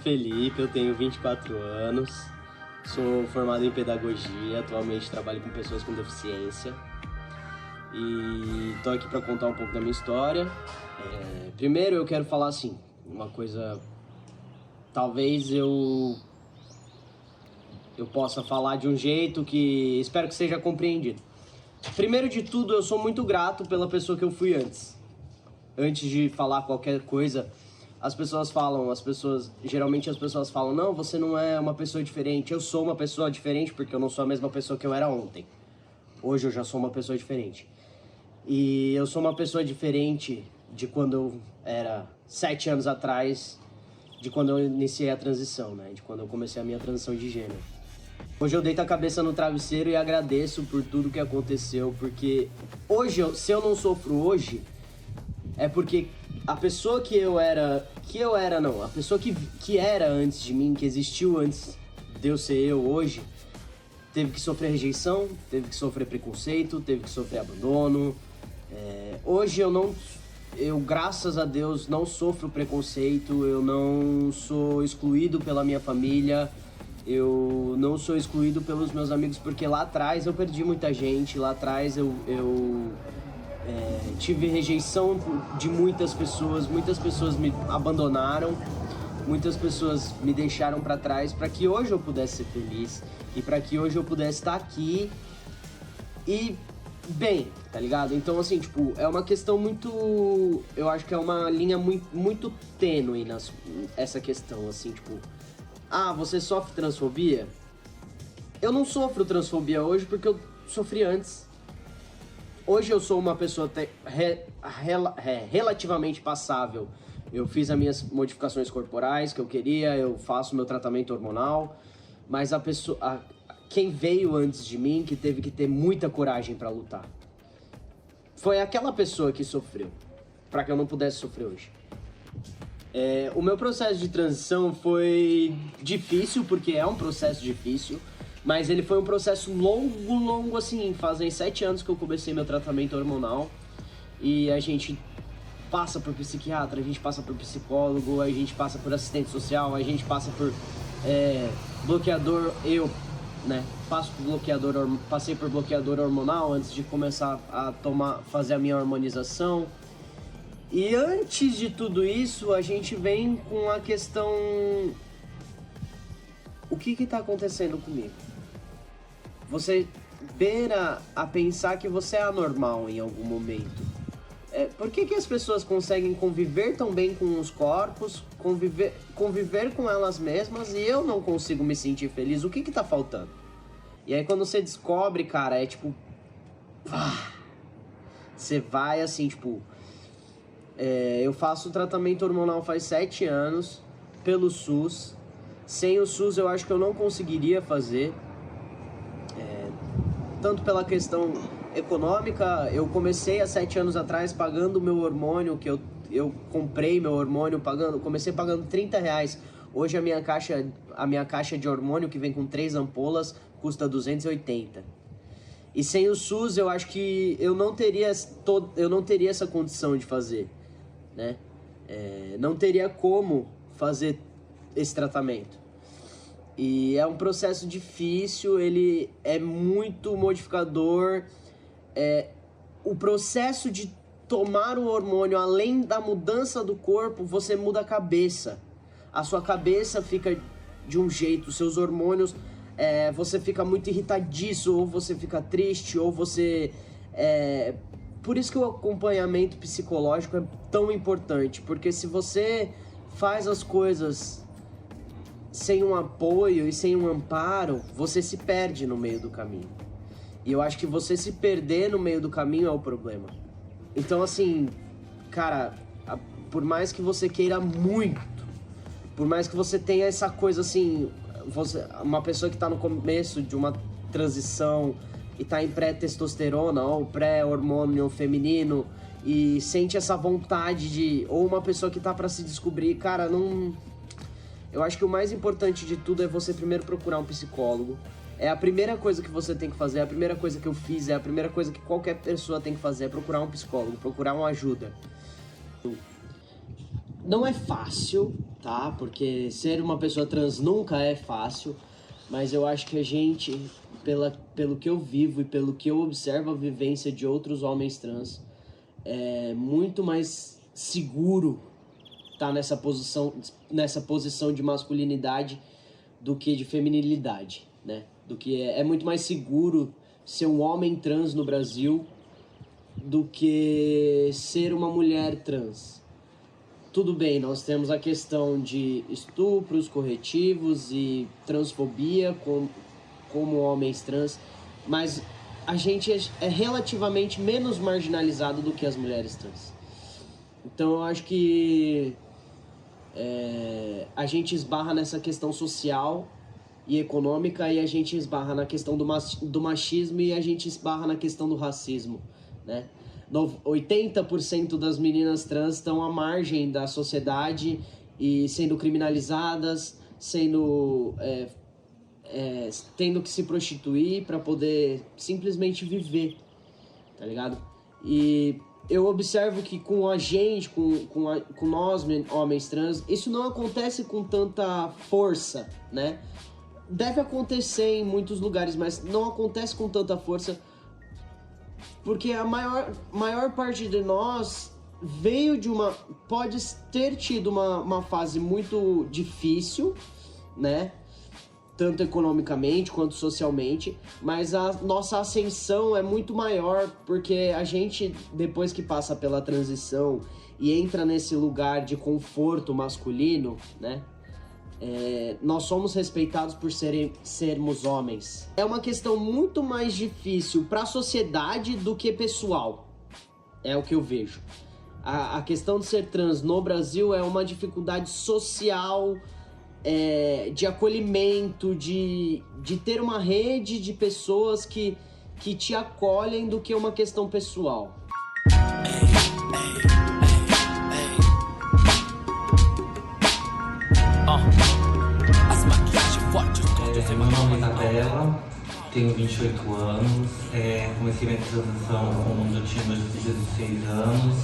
Felipe, eu tenho 24 anos, sou formado em pedagogia, atualmente trabalho com pessoas com deficiência e tô aqui para contar um pouco da minha história. Primeiro eu quero falar assim, uma coisa, talvez eu possa falar de um jeito que espero que seja compreendido. Primeiro de tudo, eu sou muito grato pela pessoa que eu fui antes. Antes de falar qualquer coisa, geralmente as pessoas falam, não, você não é uma pessoa diferente. Eu sou uma pessoa diferente porque eu não sou a mesma pessoa que eu era ontem. Hoje eu já sou uma pessoa diferente. E eu sou uma pessoa diferente de quando eu era 7 anos atrás, de quando eu iniciei a transição, né? De quando eu comecei a minha transição de gênero. Hoje eu deito a cabeça no travesseiro e agradeço por tudo que aconteceu, porque hoje, se eu não sofro hoje, é porque a pessoa a pessoa que era antes de mim, que existiu antes de eu ser eu hoje, teve que sofrer rejeição, teve que sofrer preconceito, teve que sofrer abandono. Hoje eu, graças a Deus, não sofro preconceito, eu não sou excluído pela minha família, eu não sou excluído pelos meus amigos, porque lá atrás eu perdi muita gente, lá atrás eu tive rejeição de muitas pessoas me abandonaram, muitas pessoas me deixaram para trás para que hoje eu pudesse ser feliz e para que hoje eu pudesse estar aqui e bem, tá ligado? Então assim, tipo, é uma questão muito, eu acho que é uma linha muito tênue essa questão, assim, tipo, você sofre transfobia? Eu não sofro transfobia hoje porque eu sofri antes. Hoje eu sou uma pessoa relativamente passável. Eu fiz as minhas modificações corporais que eu queria, eu faço meu tratamento hormonal, mas quem veio antes de mim, que teve que ter muita coragem para lutar, foi aquela pessoa que sofreu, para que eu não pudesse sofrer hoje. O meu processo de transição foi difícil, porque é um processo difícil, mas ele foi um processo longo assim, fazem 7 anos que eu comecei meu tratamento hormonal e a gente passa por psiquiatra, a gente passa por psicólogo, a gente passa por assistente social, a gente passa por bloqueador, passei por bloqueador hormonal antes de começar a fazer a minha hormonização. E antes de tudo isso, a gente vem com a questão, o que tá acontecendo comigo? Você beira a pensar que você é anormal em algum momento. Por que as pessoas conseguem conviver tão bem com os corpos, conviver com elas mesmas, e eu não consigo me sentir feliz? O que tá faltando? E aí quando você descobre, cara, é tipo... Você vai assim, tipo... eu faço tratamento hormonal faz 7 anos, pelo SUS. Sem o SUS eu acho que eu não conseguiria fazer. Tanto pela questão econômica, eu comecei há 7 anos atrás pagando o meu hormônio, que eu comprei meu hormônio comecei pagando R$30. Hoje a minha caixa de hormônio, que vem com 3 ampolas, custa 280. E sem o SUS eu acho que eu não teria essa condição de fazer, né? Não teria como fazer esse tratamento. E é um processo difícil, ele é muito modificador. O processo de tomar o hormônio, além da mudança do corpo, você muda a cabeça. A sua cabeça fica de um jeito, os seus hormônios, você fica muito irritadiço, ou você fica triste, ou você... Por isso que o acompanhamento psicológico é tão importante, porque se você faz as coisas sem um apoio e sem um amparo, você se perde no meio do caminho. E eu acho que você se perder no meio do caminho é o problema. Então, assim, cara, por mais que você queira muito, por mais que você tenha essa coisa assim, uma pessoa que tá no começo de uma transição e tá em pré-testosterona ou pré-hormônio feminino e sente essa vontade ou uma pessoa que tá pra se descobrir, cara, não... Eu acho que o mais importante de tudo é você primeiro procurar um psicólogo. É a primeira coisa que você tem que fazer, é a primeira coisa que eu fiz, é a primeira coisa que qualquer pessoa tem que fazer, é procurar um psicólogo, procurar uma ajuda. Não é fácil, tá? Porque ser uma pessoa trans nunca é fácil, mas eu acho que a gente, pelo que eu vivo e pelo que eu observo a vivência de outros homens trans, é muito mais seguro estar nessa posição de masculinidade do que de feminilidade, né? Do que é muito mais seguro ser um homem trans no Brasil do que ser uma mulher trans. Tudo bem, nós temos a questão de estupros corretivos e transfobia como homens trans, mas a gente é relativamente menos marginalizado do que as mulheres trans. Então eu acho que a gente esbarra nessa questão social e econômica, e a gente esbarra na questão do machismo, e a gente esbarra na questão do racismo, né? 80% das meninas trans estão à margem da sociedade e sendo criminalizadas, tendo que se prostituir para poder simplesmente viver, tá ligado? E eu observo que com a gente, com nós, homens trans, isso não acontece com tanta força, né? Deve acontecer em muitos lugares, mas não acontece com tanta força, porque a maior parte de nós veio pode ter tido uma fase muito difícil, né? Tanto economicamente quanto socialmente, mas a nossa ascensão é muito maior, porque a gente, depois que passa pela transição e entra nesse lugar de conforto masculino, né? Nós somos respeitados por sermos homens. É uma questão muito mais difícil para a sociedade do que pessoal, é o que eu vejo. A questão de ser trans no Brasil é uma dificuldade social, de acolhimento, de ter uma rede de pessoas que te acolhem, do que uma questão pessoal. Meu nome é Isabela, tenho 28 anos, comecei minha transição quando eu tinha meus 16 anos,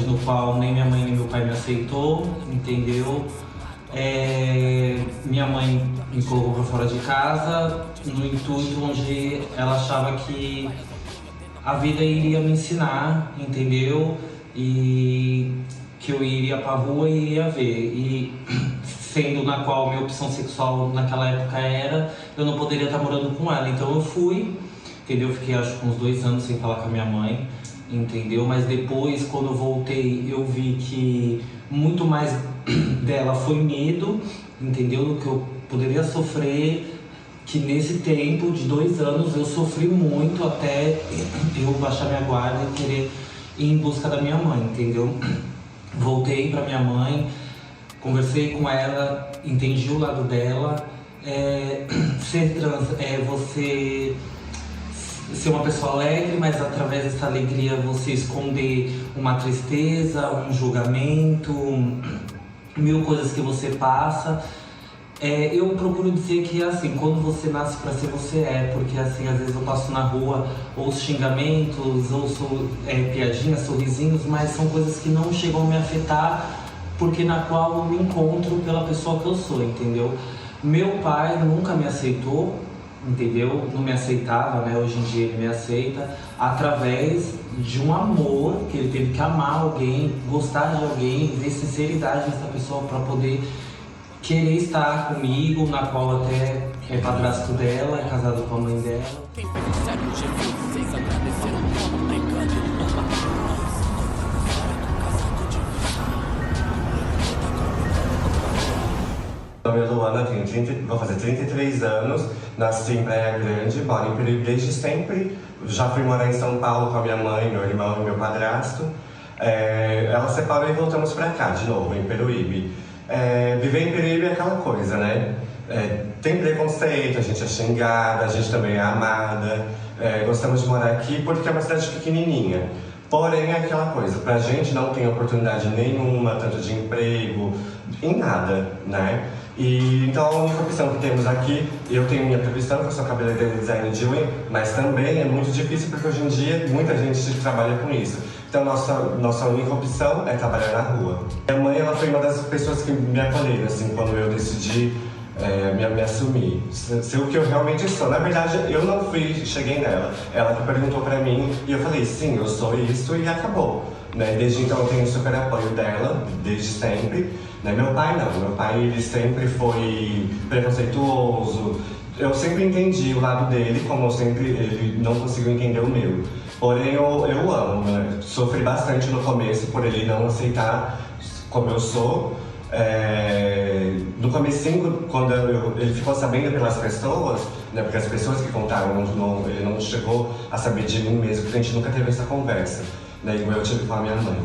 no qual nem minha mãe nem meu pai me aceitou, entendeu? Minha mãe me colocou pra fora de casa no intuito onde ela achava que a vida iria me ensinar, entendeu? E que eu iria pra rua e iria ver. E sendo na qual minha opção sexual naquela época eu não poderia estar morando com ela. Então eu fui, entendeu? Fiquei acho que uns 2 anos sem falar com a minha mãe, entendeu? Mas depois, quando eu voltei, eu vi que muito mais dela foi medo, entendeu? Do que eu poderia sofrer, que nesse tempo de 2 anos eu sofri muito até eu baixar minha guarda e querer ir em busca da minha mãe, entendeu? Voltei pra minha mãe, conversei com ela, entendi o lado dela. Ser trans é você ser uma pessoa alegre, mas através dessa alegria você esconder uma tristeza, um julgamento, 1000 coisas que você passa. Eu procuro dizer que assim, quando você nasce pra ser, você porque assim, às vezes eu passo na rua, ouço xingamentos, ouço piadinhas, sorrisinhos, mas são coisas que não chegam a me afetar, porque na qual eu me encontro pela pessoa que eu sou, entendeu? Meu pai nunca me aceitou, entendeu? Não me aceitava, né? Hoje em dia ele me aceita através de um amor, que ele teve que amar alguém, gostar de alguém, ver sinceridade nessa pessoa para poder querer estar comigo, na qual até é padrasto dela, é casado com a mãe dela. Meu nome é Luana, vou fazer 33 anos, nasci em Praia Grande, moro em Peruíbe desde sempre. Já fui morar em São Paulo com a minha mãe, meu irmão e meu padrasto. Ela separou e voltamos pra cá de novo, em Peruíbe. Viver em Peruíbe é aquela coisa, né? Tem preconceito, a gente é xingada, a gente também é amada. Gostamos de morar aqui porque é uma cidade pequenininha. Porém, é aquela coisa, pra gente não tem oportunidade nenhuma, tanto de emprego, em nada, né? E então a única opção que temos aqui, eu tenho minha profissão, que eu sou cabeleireiro e design de unha, mas também é muito difícil porque hoje em dia muita gente trabalha com isso. Então nossa única opção é trabalhar na rua. Minha mãe, ela foi uma das pessoas que me acolheram, assim, quando eu decidi me assumir, ser o que eu realmente sou. Na verdade, eu não cheguei nela. Ela que perguntou pra mim e eu falei, sim, eu sou isso e acabou. Né? Desde então eu tenho super apoio dela, desde sempre. Né? Meu pai não, meu pai ele sempre foi preconceituoso. Eu sempre entendi o lado dele, como ele não conseguiu entender o meu. Porém, eu amo, né? Sofri bastante no começo por ele não aceitar como eu sou. No comecinho, quando ele ficou sabendo pelas pessoas, né, porque as pessoas que contaram, ele não chegou a saber de mim mesmo, porque a gente nunca teve essa conversa, né, igual eu tive com a minha mãe.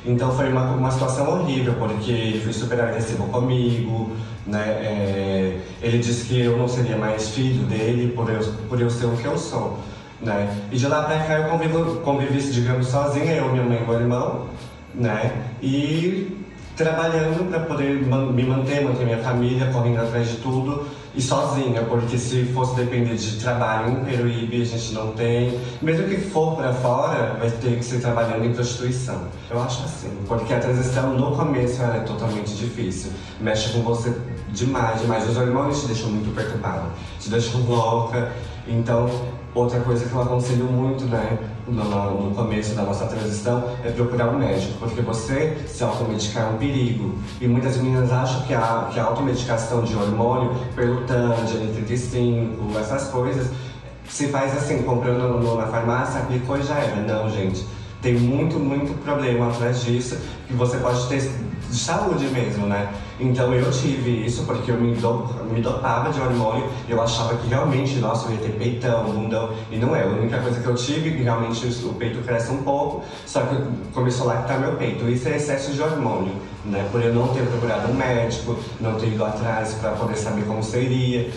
Então foi uma situação horrível, porque ele foi super agressivo comigo, né, ele disse que eu não seria mais filho dele por eu ser o que eu sou. Né? E de lá pra cá eu convivi, digamos, sozinha, eu, minha mãe e meu irmão, né? E trabalhando para poder me manter minha família, correndo atrás de tudo e sozinha, porque se fosse depender de trabalho em Peruíbe, a gente não tem. Mesmo que for para fora, vai ter que ser trabalhando em prostituição. Eu acho assim, porque a transição no começo ela é totalmente difícil, mexe com você demais. Os hormônios te deixam muito perturbada, te deixam louca. Então, outra coisa que eu aconselho muito, né, no começo da nossa transição é procurar um médico, porque você se automedicar é um perigo. E muitas meninas acham que a automedicação de hormônio, Perlutante, N35, essas coisas, se faz assim, comprando na farmácia, aplicou e já era. Não, gente. Tem muito problema atrás disso, que você pode ter de saúde mesmo, né? Então eu tive isso porque eu me dopava de hormônio, eu achava que realmente, nossa, eu ia ter peitão, bundão, e não é. A única coisa que eu tive, que realmente o peito cresce um pouco, só que começou a lactar meu peito. Isso é excesso de hormônio, né? Por eu não ter procurado um médico, não ter ido atrás para poder saber como seria.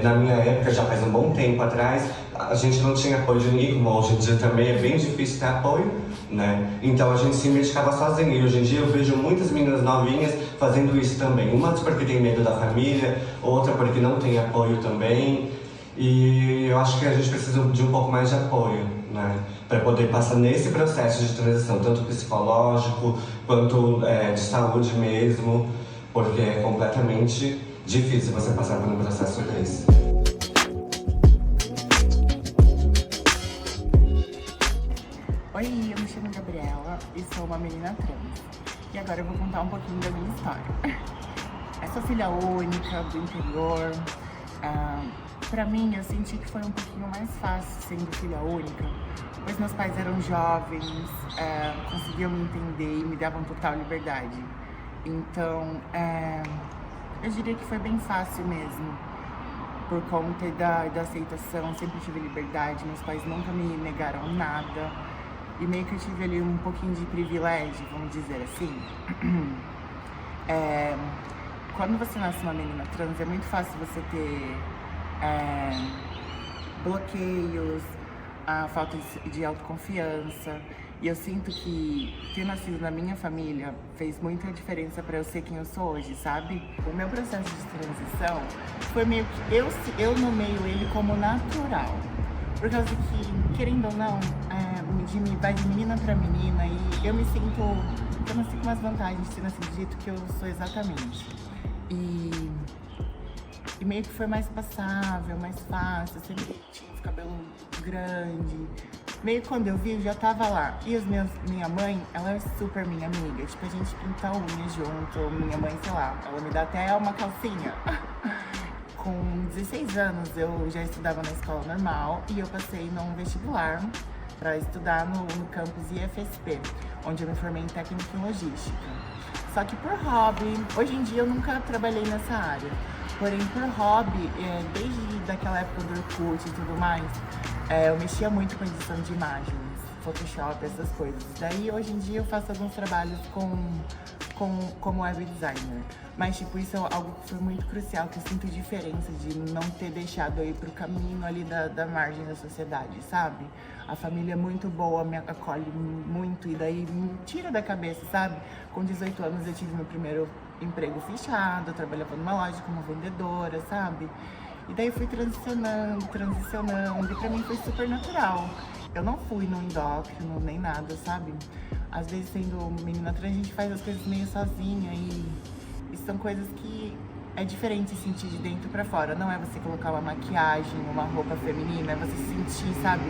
Na minha época, já faz um bom tempo atrás, a gente não tinha apoio de ninguém, como hoje em dia também é bem difícil ter apoio, né? Então a gente se medicava sozinho. E hoje em dia eu vejo muitas meninas novinhas fazendo isso também. Umas porque tem medo da família, outra porque não tem apoio também. E eu acho que a gente precisa de um pouco mais de apoio, né? Para poder passar nesse processo de transição, tanto psicológico quanto de saúde mesmo, porque é completamente difícil você passar por um processo desse. Oi, eu me chamo Gabriela e sou uma menina trans. E agora eu vou contar um pouquinho da minha história. Eu sou filha única, do interior. Pra mim, eu senti que foi um pouquinho mais fácil sendo filha única, pois meus pais eram jovens, conseguiam me entender e me davam total liberdade. Então, eu diria que foi bem fácil mesmo, por conta da aceitação, sempre tive liberdade, meus pais nunca me negaram nada. E meio que eu tive ali um pouquinho de privilégio, vamos dizer assim. Quando você nasce uma menina trans, é muito fácil você ter bloqueios, a falta de autoconfiança. E eu sinto que ter nascido na minha família fez muita diferença para eu ser quem eu sou hoje, sabe? O meu processo de transição foi meio que eu nomeio ele como natural. Por causa que, querendo ou não, vai de menina pra menina e eu nasci com umas vantagens de ter nascido do jeito que eu sou exatamente. E meio que foi mais passável, mais fácil, eu sempre tinha os cabelos grandes. Meio que quando eu vi, eu já tava lá. E minha mãe, ela é super minha amiga. Tipo, a gente pinta unha junto. Minha mãe, sei lá, ela me dá até uma calcinha. Com 16 anos, eu já estudava na escola normal e eu passei num vestibular para estudar no campus IFSP, onde eu me formei em técnica em logística. Só que por hobby, hoje em dia eu nunca trabalhei nessa área, porém por hobby, desde daquela época do Orkut e tudo mais, eu mexia muito com edição de imagens, Photoshop, essas coisas. Daí hoje em dia eu faço alguns trabalhos como web designer. Mas, tipo, isso é algo que foi muito crucial, que eu sinto diferença de não ter deixado eu ir pro caminho ali da margem da sociedade, sabe? A família é muito boa, me acolhe muito e daí me tira da cabeça, sabe? Com 18 anos eu tive meu primeiro emprego fechado, eu trabalhava numa loja como vendedora, sabe? E daí fui transicionando, e pra mim foi super natural. Eu não fui no endócrino, nem nada, sabe? Às vezes, sendo menina trans, a gente faz as coisas meio sozinha e são coisas que é diferente sentir de dentro pra fora. Não é você colocar uma maquiagem, uma roupa feminina, é você sentir, sabe?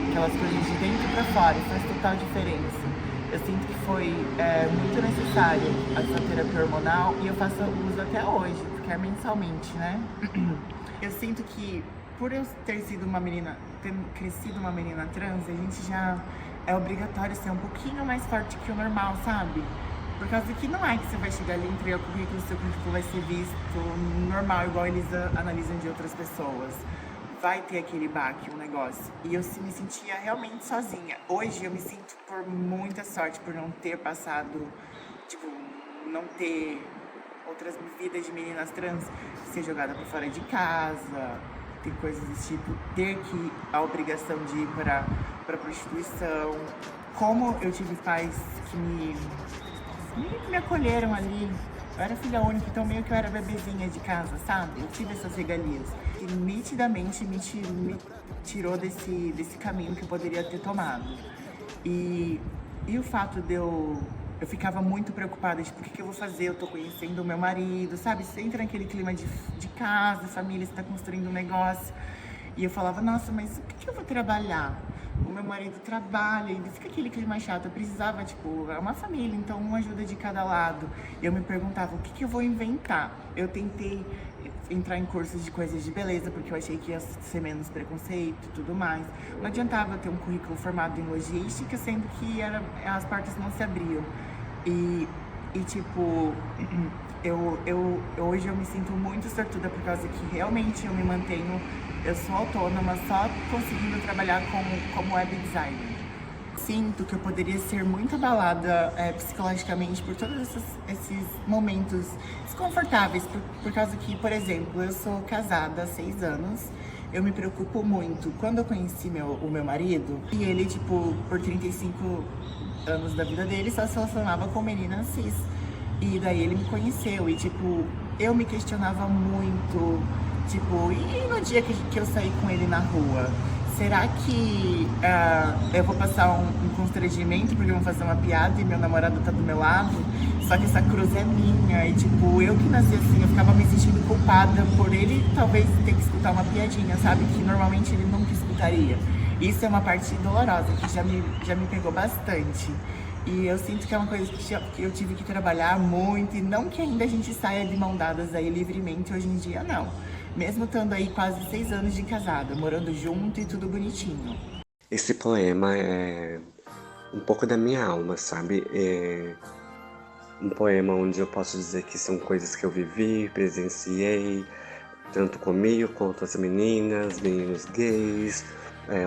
Aquelas coisas de dentro pra fora, isso faz total diferença. Eu sinto que foi muito necessário essa terapia hormonal e eu faço uso até hoje, porque é mensalmente, né? Eu sinto que por eu ter sido uma menina, ter crescido uma menina trans, a gente já é obrigatório ser um pouquinho mais forte que o normal, sabe? Por causa que não é que você vai chegar ali, entregar o currículo, seu currículo vai ser visto normal, igual eles analisam de outras pessoas. Vai ter aquele baque, um negócio. E eu me sentia realmente sozinha. Hoje eu me sinto por muita sorte, por não ter passado, tipo, não ter outras vidas de meninas trans, ser jogada pra fora de casa, ter coisas desse tipo, ter a obrigação de ir pra prostituição. Como eu tive pais que me acolheram ali. Eu era filha única, então meio que eu era bebezinha de casa, sabe? Eu tive essas regalias. E nitidamente me tirou desse caminho que eu poderia ter tomado. E o fato de eu ficava muito preocupada, tipo, o que eu vou fazer? Eu tô conhecendo o meu marido, sabe? Você entra naquele clima de casa, família, você tá construindo um negócio. E eu falava, nossa, mas o que eu vou trabalhar? O meu marido trabalha e fica aquele clima chato. Eu precisava, tipo, é uma família, então uma ajuda de cada lado. E eu me perguntava, o que eu vou inventar? Eu tentei entrar em cursos de coisas de beleza, porque eu achei que ia ser menos preconceito e tudo mais. Não adiantava eu ter um currículo formado em logística, sendo que as portas não se abriam. E tipo, hoje eu me sinto muito sortuda por causa que realmente eu me mantenho, eu sou autônoma, só conseguindo trabalhar como web designer. Sinto que eu poderia ser muito abalada psicologicamente por todos esses momentos desconfortáveis, por causa que, por exemplo, eu sou casada há 6 anos, eu me preocupo muito. Quando eu conheci o meu marido, e ele, tipo, por 35 anos da vida dele, só se relacionava com meninas cis. E daí ele me conheceu e, tipo, eu me questionava muito, tipo, e no dia que eu saí com ele na rua? Será que eu vou passar um constrangimento porque vão fazer uma piada e meu namorado tá do meu lado? Só que essa cruz é minha e, tipo, eu que nasci assim, eu ficava me sentindo culpada por ele talvez ter que escutar uma piadinha, sabe? Que normalmente ele nunca escutaria. Isso é uma parte dolorosa que já me pegou bastante. E eu sinto que é uma coisa que eu tive que trabalhar muito, e não que ainda a gente saia de mão dadas aí livremente hoje em dia, não. Mesmo estando aí quase 6 anos de casada, morando junto e tudo bonitinho. Esse poema é um pouco da minha alma, sabe? É um poema onde eu posso dizer que são coisas que eu vivi, presenciei, tanto comigo quanto as meninas, meninos gays,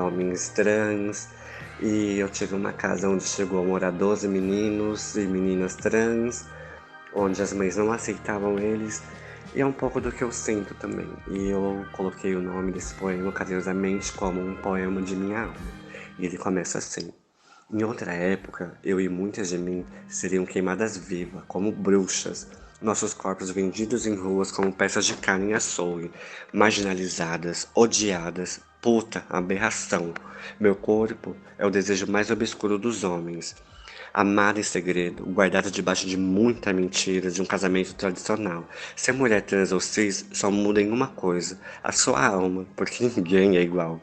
homens trans. E eu tive uma casa onde chegou a morar 12 meninos e meninas trans, onde as mães não aceitavam eles. E é um pouco do que eu sinto também. E eu coloquei o nome desse poema carinhosamente como um poema de minha alma. E ele começa assim. Em outra época, eu e muitas de mim seriam queimadas vivas, como bruxas. Nossos corpos vendidos em ruas como peças de carne em açougue, marginalizadas, odiadas, puta, aberração. Meu corpo é o desejo mais obscuro dos homens. Amada em segredo, guardada debaixo de muita mentira de um casamento tradicional. Ser mulher trans ou cis só muda em uma coisa, a sua alma, porque ninguém é igual.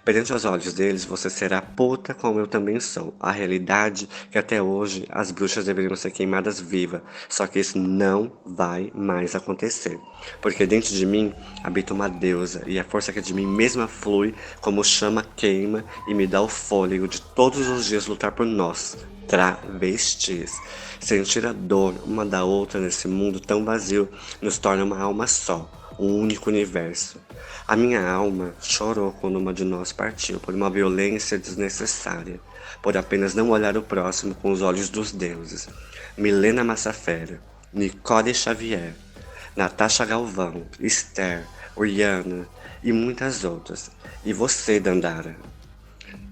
Perante os olhos deles, você será puta como eu também sou. A realidade é que até hoje as bruxas deveriam ser queimadas vivas, só que isso não vai mais acontecer. Porque dentro de mim habita uma deusa e a força que de mim mesma flui como chama queima e me dá o fôlego de todos os dias lutar por nós, travestis. Sentir a dor uma da outra nesse mundo tão vazio nos torna uma alma só. Um único universo. A minha alma chorou quando uma de nós partiu por uma violência desnecessária, por apenas não olhar o próximo com os olhos dos deuses. Milena Massafera, Nicole Xavier, Natasha Galvão, Esther, Uriana e muitas outras. E você, Dandara.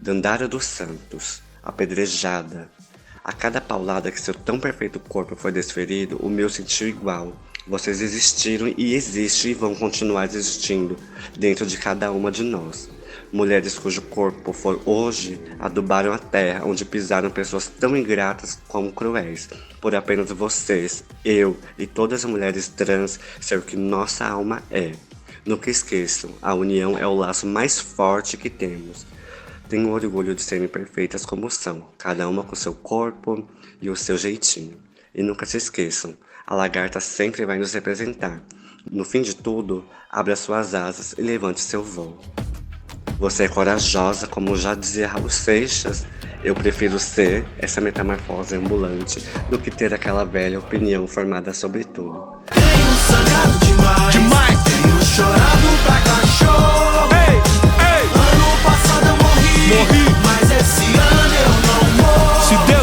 Dandara dos Santos, apedrejada. A cada paulada que seu tão perfeito corpo foi desferido, o meu sentiu igual. Vocês existiram e existem e vão continuar existindo dentro de cada uma de nós. Mulheres cujo corpo for hoje adubaram a terra, onde pisaram pessoas tão ingratas como cruéis, por apenas vocês, eu e todas as mulheres trans ser o que nossa alma é. Nunca esqueçam, a união é o laço mais forte que temos. Tenho orgulho de serem perfeitas como são, cada uma com seu corpo e o seu jeitinho. E nunca se esqueçam, a lagarta sempre vai nos representar. No fim de tudo, abra suas asas e levante seu voo. Você é corajosa, como já dizia Raul Seixas. Eu prefiro ser essa metamorfose ambulante do que ter aquela velha opinião formada sobre tudo. Tenho sangrado demais, tenho chorado pra cachorro. Ano passado eu morri, mas esse ano eu não morro.